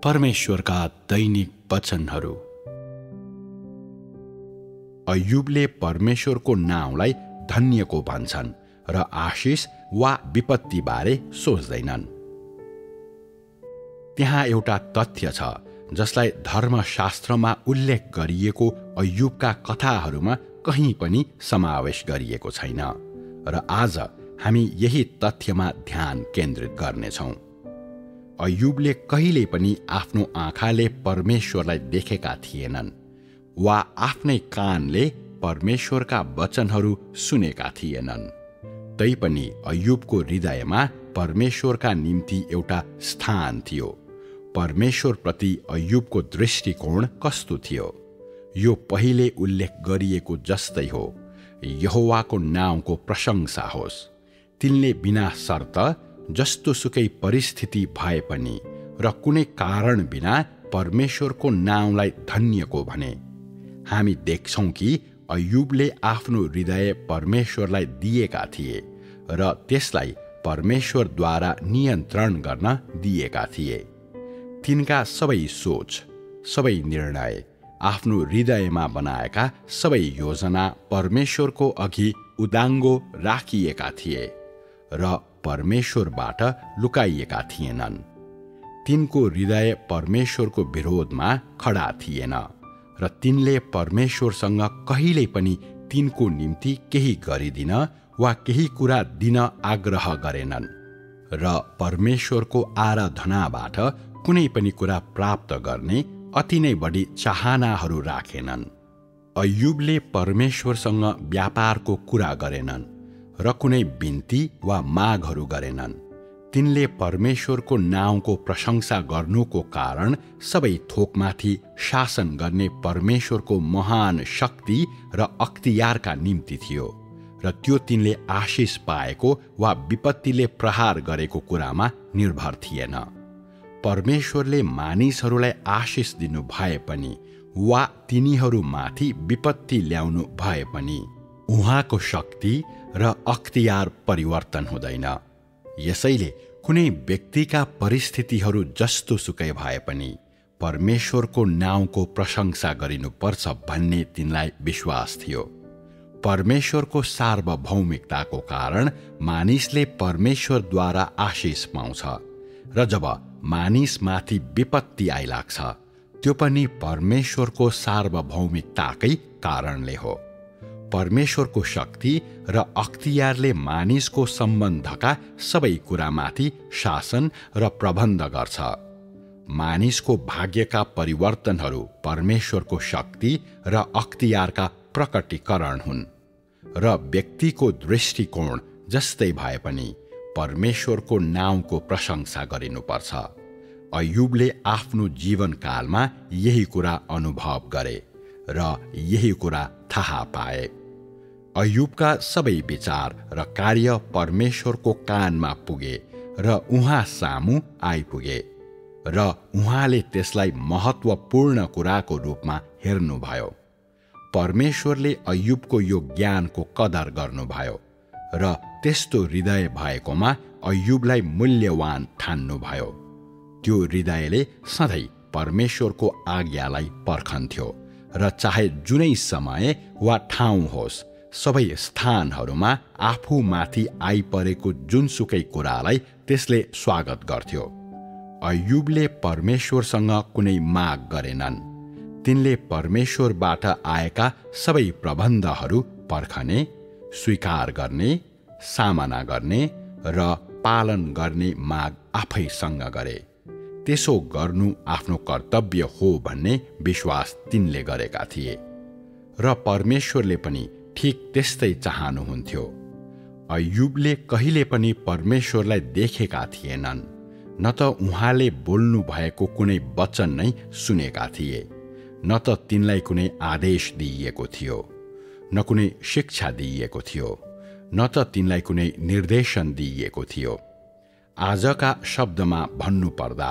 परमेश्वरका दैनिक वचनहरू। अय्युबले परमेश्वरको नाउँलाई धन्यको भन्छन् र आशिष वा विपत्तिबारे सोच्दैनन्। त्यहाँ एउटा तथ्य छ जसलाई धर्मशास्त्रमा उल्लेख गरिएको अय्युबका कथाहरूमा कहीँ पनि समावेश गरिएको छैन र आज हामी यही तथ्यमा ध्यान केन्द्रित गर्नेछौँ। अय्युबले कहिल्यै पनि आफ्नो आँखाले परमेश्वरलाई देखेका थिएनन् वा आफ्नै कानले परमेश्वरका वचनहरू सुनेका थिएनन्। तैपनि अय्युबको हृदयमा परमेश्वरका निम्ति एउटा स्थान थियो। परमेश्वरप्रति अय्युबको दृष्टिकोण कस्तो थियो? यो पहिले उल्लेख गरिएको जस्तै हो, यहोवाको नाउँको प्रशंसा होस्। तिनले बिना शर्त जस्तोसुकै परिस्थिति भए पनि र कुनै कारण बिना परमेश्वरको नाउँलाई धन्यको भने। हामी देख्छौँ कि अय्युबले आफ्नो हृदय परमेश्वरलाई दिएका थिए र त्यसलाई परमेश्वरद्वारा नियन्त्रण गर्न दिएका थिए। तिनका सबै सोच, सबै निर्णय, आफ्नो हृदयमा बनाएका सबै योजना परमेश्वरको अघि उदाङ्गो राखिएका थिए र परमेश्वरबाट लुकाइएका थिएनन्। तिनको हृदय परमेश्वरको विरोधमा खडा थिएन र तिनले परमेश्वरसँग कहिल्यै पनि तिनको निम्ति केही गरिदिन वा केही कुरा दिन आग्रह गरेनन् र परमेश्वरको आराधनाबाट कुनै पनि कुरा प्राप्त गर्ने अति नै बढी चाहनाहरू राखेनन्। अय्युबले परमेश्वरसँग व्यापारको कुरा गरेनन् र कुनै बिन्ती वा मागहरू गरेनन्। तिनले परमेश्वरको नाउँको प्रशंसा गर्नुको कारण सबै थोकमाथि शासन गर्ने परमेश्वरको महान शक्ति र अख्तियारका निम्ति थियो र त्यो तिनले आशिष पाएको वा विपत्तिले प्रहार गरेको कुरामा निर्भर थिएन। परमेश्वरले मानिसहरूलाई आशिष दिनु भए पनि वा तिनीहरूमाथि विपत्ति ल्याउनु भए पनि उहाँको शक्ति र अख्तियार परिवर्तन हुँदैन। यसैले कुनै व्यक्तिका परिस्थितिहरू जस्तोसुकै भए पनि परमेश्वरको नाउँको प्रशंसा गरिनुपर्छ भन्ने तिनलाई विश्वास थियो। परमेश्वरको सार्वभौमिकताको कारण मानिसले परमेश्वरद्वारा आशिष पाउँछ र जब मानिसमाथि विपत्ति आइलाग्छ त्यो पनि परमेश्वरको सार्वभौमिकताकै कारणले हो। परमेश्वरको शक्ति र अख्तियारले मानिसको सम्बन्धका सबै कुरामाथि शासन र प्रबन्ध गर्छ। मानिसको भाग्यका परिवर्तनहरू परमेश्वरको शक्ति र अख्तियारका प्रकटीकरण हुन् र व्यक्तिको दृष्टिकोण जस्तै भए पनि परमेश्वरको नाउँको प्रशंसा गरिनुपर्छ। अय्युबले आफ्नो जीवनकालमा यही कुरा अनुभव गरे र यही कुरा थाहा पाए। अय्युबका सबै विचार र कार्य परमेश्वरको कानमा पुगे र उहाँ सामु आइपुगे र उहाँले त्यसलाई महत्त्वपूर्ण कुराको रूपमा हेर्नुभयो। परमेश्वरले अय्युबको यो ज्ञानको कदर गर्नुभयो र त्यस्तो हृदय भएकोमा अय्युबलाई मूल्यवान ठान्नुभयो। त्यो हृदयले सधैँ परमेश्वरको आज्ञालाई पर्खन्थ्यो र चाहे जुनै समय वा ठाउँ होस्, सबै स्थानहरूमा आफूमाथि आइपरेको जुनसुकै कुरालाई त्यसले स्वागत गर्थ्यो। अय्युबले परमेश्वरसँग कुनै माग गरेनन्। तिनले परमेश्वरबाट आएका सबै प्रबन्धहरू पर्खने, स्वीकार गर्ने, सामना गर्ने र पालन गर्ने माग आफैसँग गरे। त्यसो गर्नु आफ्नो कर्तव्य हो भन्ने विश्वास तिनले गरेका थिए र परमेश्वरले पनि ठिक त्यस्तै चाहनुहुन्थ्यो। अय्युबले कहिले पनि परमेश्वरलाई देखेका थिएनन्, न त उहाँले बोल्नु भएको कुनै वचन नै सुनेका थिए, न त तिनलाई कुनै आदेश दिइएको थियो, न कुनै शिक्षा दिइएको थियो, न त तिनलाई कुनै निर्देशन दिइएको थियो। आजका शब्दमा भन्नुपर्दा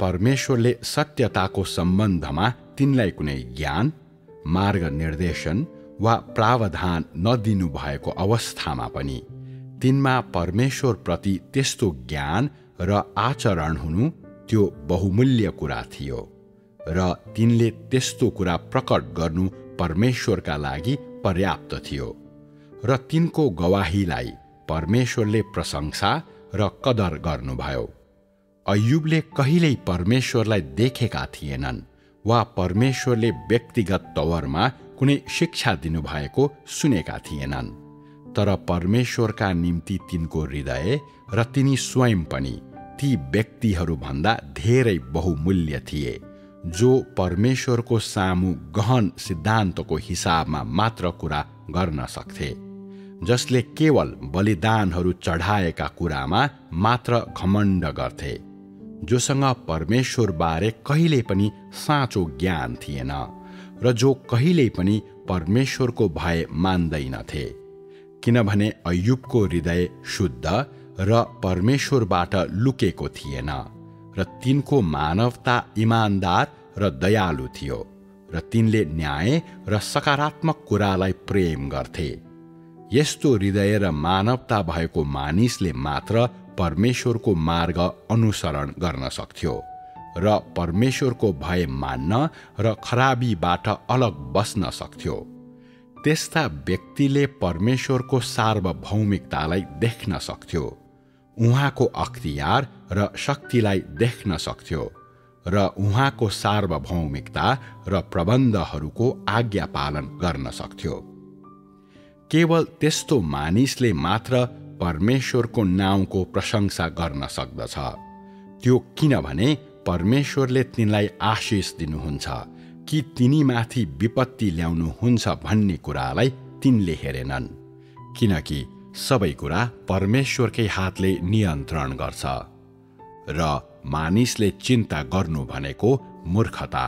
परमेश्वरले सत्यताको सम्बन्धमा तिनलाई कुनै ज्ञान, मार्गनिर्देशन वा प्रावधान नदिनु भएको अवस्थामा पनि तिनमा परमेश्वरप्रति त्यस्तो ज्ञान र आचरण हुनु त्यो बहुमूल्य कुरा थियो र तिनले त्यस्तो कुरा प्रकट गर्नु परमेश्वरका लागि पर्याप्त थियो र तिनको गवाहीलाई परमेश्वरले प्रशंसा र कदर गर्नुभयो। अय्युबले कहिल्यै परमेश्वरलाई देखेका थिएनन् वा परमेश्वरले व्यक्तिगत तवरमा कुनै शिक्षा दिनुभएको सुनेका थिएनन्, तर परमेश्वरका निम्ति तिनको हृदय र तिनी स्वयं पनि ती व्यक्तिहरूभन्दा धेरै बहुमूल्य थिए जो परमेश्वरको सामु गहन सिद्धान्तको हिसाबमा मात्र कुरा गर्न सक्थे, जसले केवल बलिदानहरू चढाएका कुरामा मात्र घमण्ड गर्थे, जोसँग परमेश्वरबारे कहिल्यै पनि साँचो ज्ञान थिएन र जो कहिल्यै पनि परमेश्वरको भय मान्दैनथे, किनभने अय्युबको हृदय शुद्ध र परमेश्वरबाट लुकेको थिएन र तिनको मानवता इमानदार र दयालु थियो र तिनले न्याय र सकारात्मक कुरालाई प्रेम गर्थे। यस्तो हृदय र मानवता भएको मानिसले मात्र परमेश्वरको मार्ग अनुसरण गर्न सक्थ्यो र परमेश्वरको भय मान्न र खराबीबाट अलग बस्न सक्थ्यो। त्यस्ता व्यक्तिले परमेश्वरको सार्वभौमिकतालाई देख्न सक्थ्यो, उहाँको अख्तियार र शक्तिलाई देख्न सक्थ्यो र उहाँको सार्वभौमिकता र प्रबन्धहरूको आज्ञा पालन गर्न सक्थ्यो। केवल त्यस्तो मानिसले मात्र परमेश्वरको नाउँको प्रशंसा गर्न सक्दछ, त्यो किनभने परमेश्वरले तिनलाई आशिष दिनुहुन्छ कि तिनीमाथि विपत्ति ल्याउनुहुन्छ भन्ने कुरालाई तिनले हेरेनन्, किनकि सबै कुरा परमेश्वरकै हातले नियन्त्रण गर्छ र मानिसले चिन्ता गर्नु भनेको मूर्खता,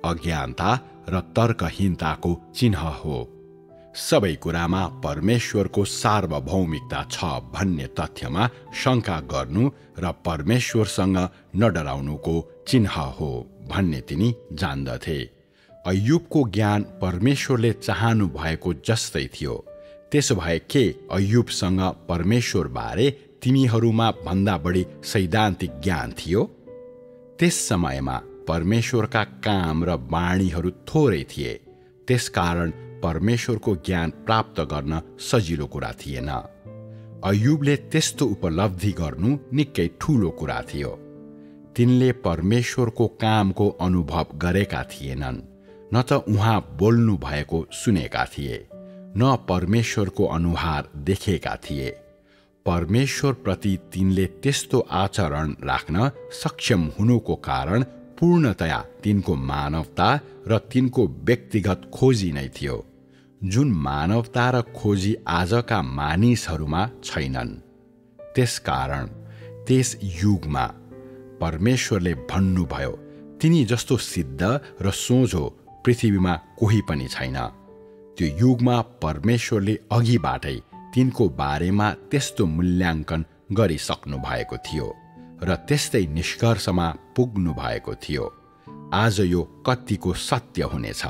अज्ञानता र तर्कहीनताको चिन्ह हो। सबै कुरामा परमेश्वरको सार्वभौमिकता छ भन्ने तथ्यमा शङ्का गर्नु र परमेश्वरसँग नडराउनुको चिन्ह हो भन्ने तिनी जान्दथे। अय्युबको ज्ञान परमेश्वरले चाहनु भएको जस्तै थियो। त्यसो भए के अय्युबसँग परमेश्वरबारे तिमीहरूमा भन्दा बढी सैद्धान्तिक ज्ञान थियो? त्यस समयमा परमेश्वरका काम र वाणीहरू थोरै थिए, त्यसकारण परमेश्वरको ज्ञान प्राप्त गर्न सजिलो कुरा थिएन। अय्युबले त्यस्तो उपलब्धि गर्नु निकै ठूलो कुरा थियो। तिनले परमेश्वरको कामको अनुभव गरेका थिएनन्, न त उहाँ बोल्नु भएको सुनेका थिए, न परमेश्वरको अनुहार देखेका थिए। परमेश्वरप्रति तिनले त्यस्तो आचरण राख्न सक्षम हुनुको कारण पूर्णतया तिनको मानवता र तिनको व्यक्तिगत खोजी नै थियो, जुन मानवता र खोजी आजका मानिसहरूमा छैनन्। त्यसकारण त्यस युगमा परमेश्वरले भन्नुभयो, तिनी जस्तो सिद्ध र सोझो पृथ्वीमा कोही पनि छैन। त्यो युगमा परमेश्वरले अघिबाटै तिनको बारेमा त्यस्तो मूल्याङ्कन गरिसक्नु भएको थियो र त्यस्तै निष्कर्षमा पुग्नु भएको थियो। आज यो कतिको सत्य हुनेछ।